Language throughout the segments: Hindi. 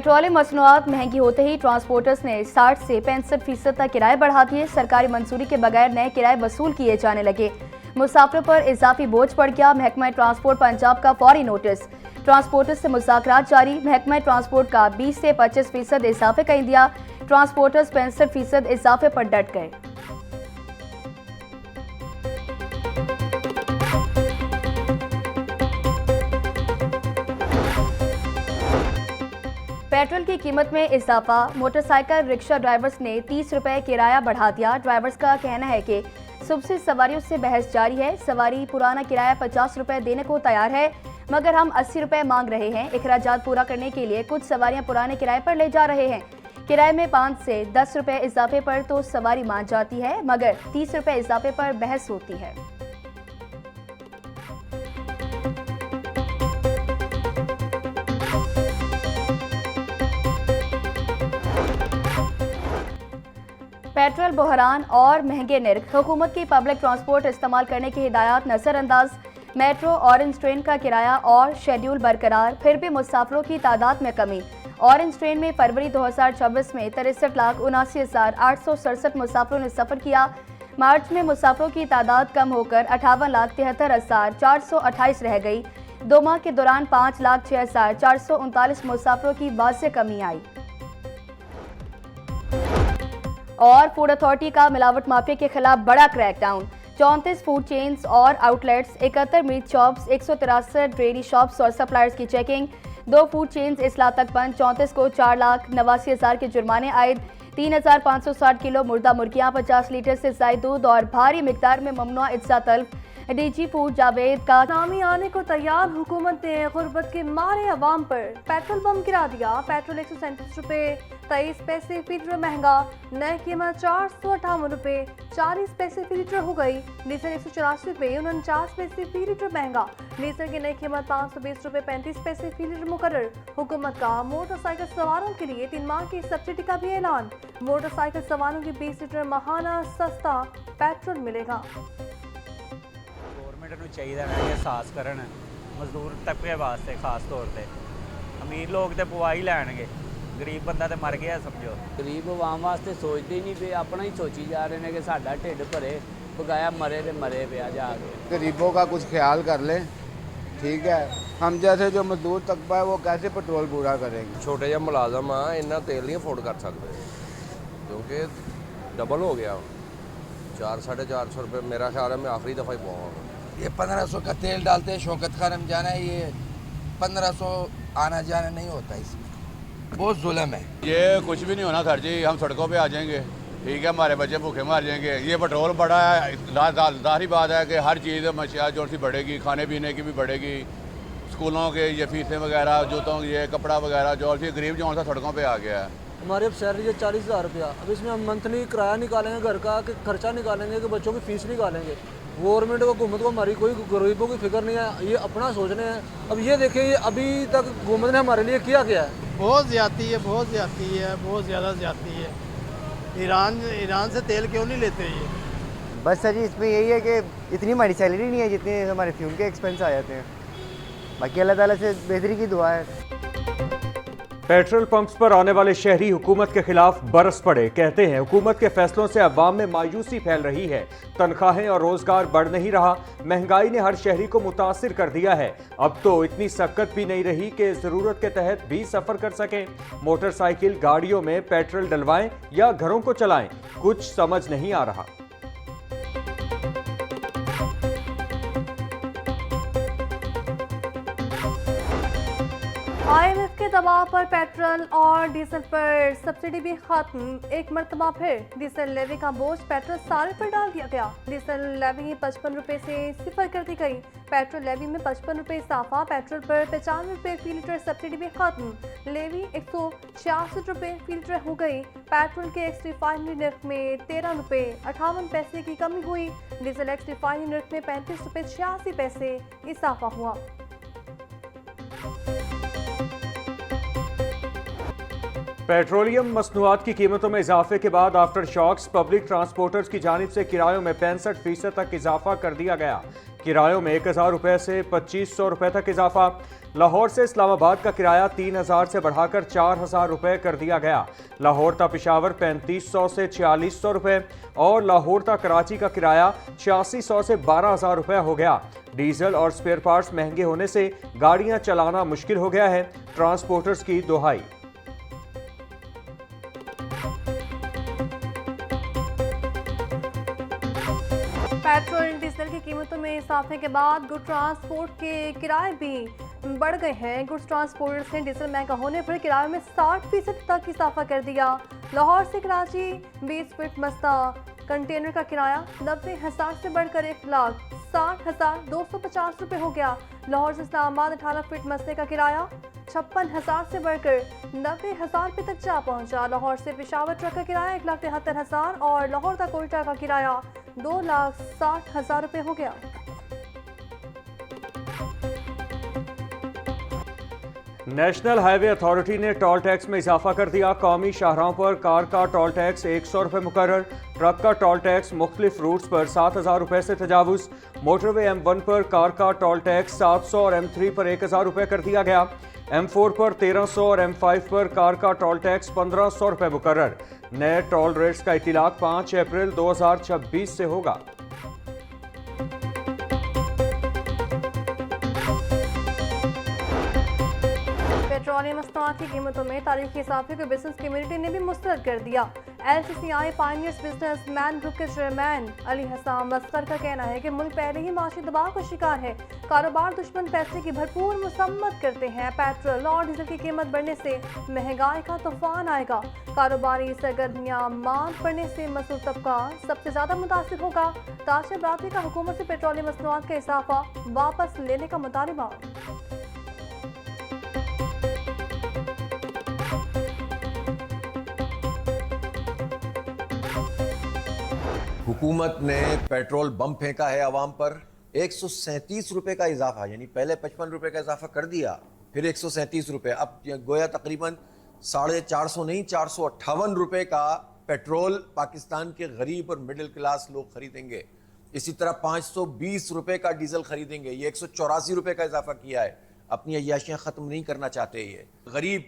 पेट्रोलियम मसनूआत महंगी होते ही ट्रांसपोर्टर्स ने 60 से 65% तक किराए बढ़ा दिए। सरकारी मंजूरी के बगैर नए किराए वसूल किए जाने लगे। मुसाफिरों पर इजाफी बोझ पड़ गया। महकमा ट्रांसपोर्ट पंजाब का फौरी नोटिस। ट्रांसपोर्टर्स से मुज़ाकरात जारी। महकमा ट्रांसपोर्ट का 20 से 25% इजाफे का इंदिया। ट्रांसपोर्टर्स 65% इजाफे पर डट गए। पेट्रोल की कीमत में इजाफा। मोटरसाइकिल रिक्शा ड्राइवर्स ने 30 रुपए किराया बढ़ा दिया। ड्राइवर्स का कहना है कि सुबह से सवारियों से बहस जारी है। सवारी पुराना किराया 50 रुपए देने को तैयार है, मगर हम 80 रुपए मांग रहे हैं। इखराजात पूरा करने के लिए कुछ सवारियां पुराने किराए पर ले जा रहे हैं। किराए में 5 से 10 रुपए इजाफे पर तो सवारी मान जाती है, मगर 30 रुपए इजाफे पर बहस होती है। पेट्रोल बहरान और महंगे निर्ख। हुकूमत की पब्लिक ट्रांसपोर्ट इस्तेमाल करने की हिदायत नजरअंदाज। मेट्रो ऑरेंज ट्रेन का किराया और शेड्यूल बरकरार, फिर भी मुसाफिरों की तादाद में कमी। ऑरेंज ट्रेन में फरवरी 2026 में 63,79,867 मुसाफिरों ने सफर किया। मार्च में मुसाफिरों की तादाद कम होकर 58,73,428 रह गई। 2 माह के दौरान 5,06,439 मुसाफिरों की वाज़ेह कमी आई। और फूड अथॉरिटी का मिलावट माफिया के खिलाफ बड़ा क्रैकडाउन। 34 फूड चेन्स और outlets, 71 meat shops, 163 dairy shops और सप्लायर्स की चेकिंग। 2 फूड चेन्स इस्लाह तक बंद। 34 को 4,89,000 के जुर्माने आयद। 3,560 किलो मुर्दा मुर्गियां, 50 लीटर से ज्यादा दूध और भारी मिकदार में ममनुआ इज्जा तल्फ। डीजी फूड जावेद का नामी आने को तैयार। हुकूमत ने गुर्बत के मारे अवाम पर पेट्रोल बम गिरा दिया। पेट्रोल 137 रुपए 23 पैसे फी लीटर महंगा। नए कीमत 458 रुपए 40 पैसे फी लीटर हो गई। डीजल 184 रुपए 49 पैसे फी लीटर महंगा। डीजल की नई कीमत 520 रुपए 35 पैसे फी लीटर मुकर्रर। हुकूमत का मोटरसाइकिल सवारों के लिए 3 माह की सब्सिडी का भी ऐलान। मोटरसाइकिल सवारों की 20 लीटर माहाना सस्ता पेट्रोल मिलेगा। गौरमेंट ਨੂੰ ਚਾਹੀਦਾ ਹੈ ਕਿ ਅਹਿਸਾਸ ਕਰਨ ਮਜ਼ਦੂਰ ਤਬਕੇ ਵਾਸਤੇ ਖਾਸ ਤੌਰ ਤੇ। ਅਮੀਰ ਲੋਕ ਤੇ ਪਵਾ ਹੀ ਲੈਣਗੇ, ਗਰੀਬ ਬੰਦਾ ਤੇ ਮਰ ਗਿਆ ਸਮਝੋ। ਗਰੀਬ ਆਵਾਮ ਵਾਸਤੇ ਸੋਚਦੇ ਹੀ ਨਹੀਂ ਪਏ, ਆਪਣਾ ਹੀ ਸੋਚੀ ਜਾ ਰਹੇ ਨੇ ਕਿ ਸਾਡਾ ਢਿੱਡ ਭਰੇ, ਬਗਾਇਆ ਮਰੇ ਤੇ ਮਰੇ ਪਿਆ ਜਾ ਕੇ। गरीबों का कुछ ख्याल कर लें, ठीक है। हम जैसे जो मजदूर तबका है वो कैसे पेट्रोल पूरा करेंगे। छोटे ਜਿਹੇ ਮੁਲਾਜ਼ਮ ਆ, ਇੰਨਾ ਤੇਲ ਨਹੀਂ ਅਫੋਰਡ ਕਰ ਸਕਦੇ ਕਿਉਂਕਿ डबल हो गया। 400-450 रुपये मेरा ख्याल है मैं आखिरी दफ़ा ही पहुँचा। ये 1500 का तेल डालते हैं, शौकत खान में जाना है, ये 1500 आना जाना नहीं होता इसमें, बहुत जुल्म है। ये कुछ भी नहीं होना सर जी, हम सड़कों पे आ जाएंगे, ठीक है, हमारे बच्चे भूखे मार जाएंगे। ये पेट्रोल बढ़ा है, जाहिर बात है कि हर चीज़ मशिया जो सी बढ़ेगी, खाने पीने की भी बढ़ेगी, स्कूलों के ये फीसें वगैरह, जूतों ये कपड़ा वगैरह जो सी गरीब जो सा सड़कों पर आ गया है। हमारी अब सैलरी है 40,000 रुपया। अब इसमें हम मंथली किराया निकालेंगे, घर का कि खर्चा निकालेंगे, कि बच्चों की फीस निकालेंगे। गवर्नमेंट को, हुकूमत को हमारी कोई गरीबों की फिक्र नहीं है, ये अपना सोच रहे हैं। अब ये देखें, ये अभी तक हुकूमत ने हमारे लिए किया क्या है। बहुत ज़्यादती है, बहुत ज़्यादती है, बहुत ज़्यादा ज़्यादती है। ईरान से तेल क्यों नहीं लेते ये? बस सर जी इसमें यही है कि इतनी हमारी सैलरी नहीं है जितने हमारे फ्यूल के एक्सपेंस आ जाते हैं। बाकी अल्लाह ताला से बेहतरी की दुआ है। पेट्रोल पंप्स पर आने वाले शहरी हुकूमत के खिलाफ बरस पड़े। कहते हैं हुकूमत के फैसलों से अवाम में मायूसी फैल रही है, तनख्वाहें और रोजगार बढ़ नहीं रहा, महंगाई ने हर शहरी को मुतासिर कर दिया है। अब तो इतनी सक्कत भी नहीं रही कि ज़रूरत के तहत भी सफ़र कर सकें। मोटरसाइकिल गाड़ियों में पेट्रोल डलवाएं या घरों को चलाएं, कुछ समझ नहीं आ रहा। IMF के दबाव पर पेट्रोल और डीजल पर सब्सिडी भी खत्म। एक मरतबा फिर डीजल लेवी का बोझ पेट्रोल सारे पर डाल दिया गया। डीजल लेवी 55 रुपए से 0 कर दी गई। पेट्रोल लेवी में 55 रुपए इजाफा। पेट्रोल पर 95 रुपए फी लीटर सब्सिडी भी खत्म। लेवी 166 रुपए फी लीटर हो गई। पेट्रोल के एक्स रिफाइनरी नर्ख में 13 रुपए 58 पैसे की कमी हुई। डीजल एक्स रिफाइनरी नर्ख में 35 रुपए 86 पैसे इजाफा हुआ। पेट्रोलियम मसनूआत की कीमतों में इजाफे के बाद आफ्टर शॉक्स, पब्लिक ट्रांसपोर्टर्स की जानिब से किरायों में 65% तक इजाफा कर दिया गया। किरायों में 1000 रुपये से 2500 रुपये तक इजाफा। लाहौर से इस्लामाबाद का किराया 3000 से बढ़ाकर 4000 रुपये कर दिया गया। लाहौर ता पिशावर 3500 से 4600 रुपये और लाहौर ता कराची का किराया 8600 से 12000 रुपये हो गया। डीजल और स्पेयर पार्ट्स महंगे होने से गाड़ियां चलाना मुश्किल हो गया है, ट्रांसपोर्टर्स की दोहाई। पेट्रोल डीजल की कीमतों में इजाफे के बाद गुड ट्रांसपोर्ट के किराए भी बढ़ गए हैं। गुड्स ट्रांसपोर्टर्स ने डीजल महंगा होने पर किराए में 60% तक इजाफा कर दिया। लाहौर से कराची 20 फीट मस्ता कंटेनर का किराया 90,000 से बढ़कर 1,60,250 रुपये हो गया। लाहौर से इस्लामाबाद 18 फीट मस्ते का किराया 56,000 से बढ़कर 90,000 रुपये तक जा पहुंचा। लाहौर से पेशावर ट्रक का किराया 1,73,000 और लाहौर तक कोयटा का किराया 2,60,000 रुपये हो गया। नेशनल हाईवे अथॉरिटी ने टोल टैक्स में इजाफा कर दिया। कौमी शाहराहों पर कार का टोल टैक्स 100 रुपये मुकर्रर। ट्रक का टोल टैक्स मुख्तलिफ रूट्स पर 7,000 रुपये से तजावुज़। मोटरवे M1 पर कार का टोल टैक्स 700 और M3 पर 1,000 रुपये कर दिया गया। M4 पर 1300 और M5 पर कार का टोल टैक्स 1500 रुपये मुकर्रर। नए टोल रेट्स का इतिलाक 5 अप्रैल 2026 से होगा। पेट्रोलियम मसनूआत की कीमतों में तारीखी इजाफे को बिजनेस कम्युनिटी ने भी मुस्तरद कर दिया। LCCI pioneers business man group के चेयरमैन अली हसन मस्कर का कहना है कि मुल्क पहले ही माशी दबाव का शिकार है। कारोबार दुश्मन पैसे की भरपूर मुसम्मत करते हैं। पेट्रोल और डीजल की कीमत बढ़ने से महंगाई का तूफान आएगा। कारोबारी सरगर्मियां मांग बढ़ने से मसूल तबका सबसे ज्यादा मुतासिर होगा। ताशे बरादरी का हुकूमत से पेट्रोलियम मसनूआत का इजाफा वापस लेने का मुतालबा। हुकूमत ने पेट्रोल बम फेंका है आवाम पर। 137 रुपये का इजाफा, यानी पहले 55 रुपये का इजाफा कर दिया, फिर 137 रुपये, अब गोया तकरीबन 450 नहीं 458 रुपये का पेट्रोल पाकिस्तान के गरीब और मिडिल क्लास लोग खरीदेंगे। इसी तरह 520 रुपये का डीजल खरीदेंगे। ये 184 रुपये का इजाफा किया है। अपनी अय्याशियाँ ख़त्म नहीं करना चाहते। ये गरीब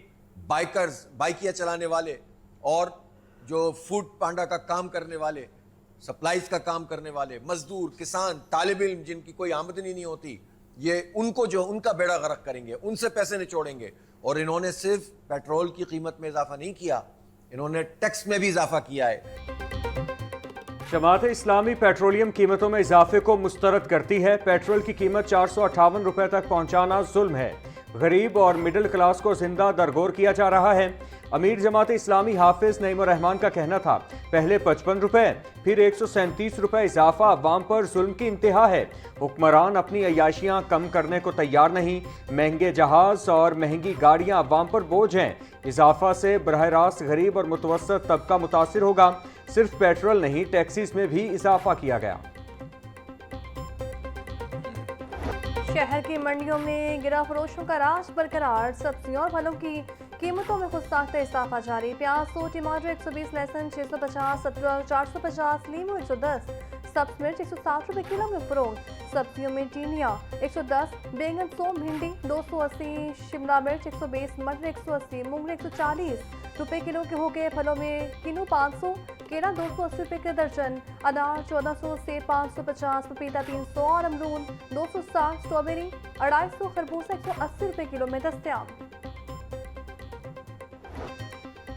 बाइकर्स, बाइकियाँ चलाने वाले और जो फूड पांडा का काम करने वाले, सप्लाईज का काम करने वाले, मजदूर, किसान, तालिब इल्म जिनकी कोई आमदनी नहीं होती, ये उनको जो उनका बेड़ा गर्क करेंगे, उनसे पैसे निचोड़ेंगे। और इन्होंने सिर्फ पेट्रोल की कीमत में इजाफा नहीं किया, इन्होंने टैक्स में भी इजाफा किया है। जमात इस्लामी पेट्रोलियम कीमतों में इजाफे को मुस्तरद करती है। पेट्रोल की कीमत 458 रुपये तक पहुंचाना जुल्म है। गरीब और मिडिल क्लास को जिंदा दरगोर किया जा रहा है। अमीर जमात इस्लामी हाफिज नईम रहमान का कहना था, पहले 55 रुपये फिर 137 रुपये इजाफा अवाम पर जुल्म की इंतहा है। हुक्मरान अपनी अय्याशियाँ कम करने को तैयार नहीं। महंगे जहाज और महंगी गाड़ियाँ अवाम पर बोझ हैं। इजाफा से बरह रास्त गरीब और मुतवस्सित तबका मुतासिर होगा। सिर्फ पेट्रोल नहीं, टैक्सीज में भी इजाफा किया गया। शहर की मंडियों में गिरा फरोशों का राज बरकरार। सब्जियों और फलों की कीमतों में खुदसाख्ता इजाफा जारी। प्याज 100, टमाटर 120, लहसुन 650, अदरक 450, लीमू 110, सब्ज मिर्च 160 रुपये किलो में फरोख्त। सब्जियों में टीनिया 110, बैंगन 100, भिंडी 280, शिमला मिर्च 120, मटर 180, मूंगफली 140 रुपये किलो के हो गए। फलों में किन्नू 500, केला 280 रुपये के दर्जन, अनार 1400 से 550, पपीता 300 और अमरूद 260, स्ट्रॉबेरी 250, खरबूजा 180 रुपये किलो में दस्तयाब।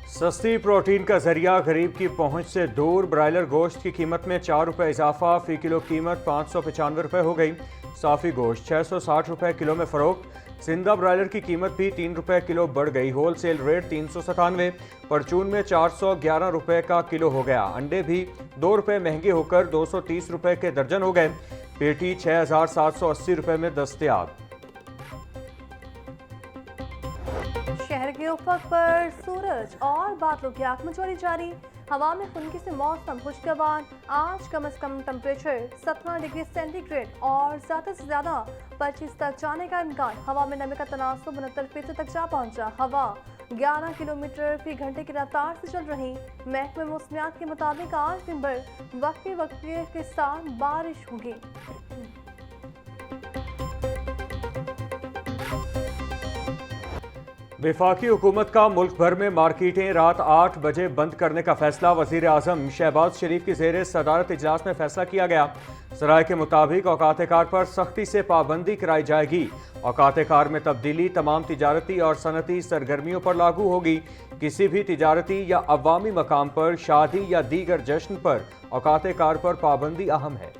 सस्ती प्रोटीन का जरिया गरीब की पहुंच से दूर। ब्रायलर गोश्त की कीमत में 4 रुपये इजाफा, फी किलो कीमत 595 रुपये हो गई। साफ़ी गोश्त 660 रुपये किलो में फ़रोख्त। जिंदा ब्रायलर की कीमत भी 3 रुपये किलो बढ़ गई। Wholesale rate 397। परचून में 411 रुपये का किलो हो गया। अंडे भी 2 रुपये महंगे होकर 230 रुपये के दर्जन हो गए। पेटी 6780 रुपये में दस्तयाब। शहर के उफक पर सूरज और बादलों की आखमचोरी जारी। हवा में खुनकी से मौसम खुशगवार। आज कम से कम टेम्परेचर 17 डिग्री सेंटीग्रेड और ज़्यादा से ज़्यादा 25 तक जाने का इम्कान। हवा में नमी का तनासुब 69% तक जा पहुंचा। हवा 11 किलोमीटर फी घंटे की रफ्तार से चल रही। महकमे मौसमियात के मुताबिक आज दिन भर वक्फे के साथ बारिश होगी। वफाकी हुकूमत का मुल्क भर में मार्केटें रात 8 बजे बंद करने का फैसला। वज़ीर आज़म शहबाज शरीफ की ज़ेर सदारत इजलास में फैसला किया गया। सराय के मुताबिक औकात कार पर सख्ती से पाबंदी कराई जाएगी। औकात कार में तब्दीली तमाम तिजारती और सनती सरगर्मियों पर लागू होगी। किसी भी तिजारती या अवामी मकाम पर शादी या दीगर जश्न पर औकात कार पर पाबंदी अहम है।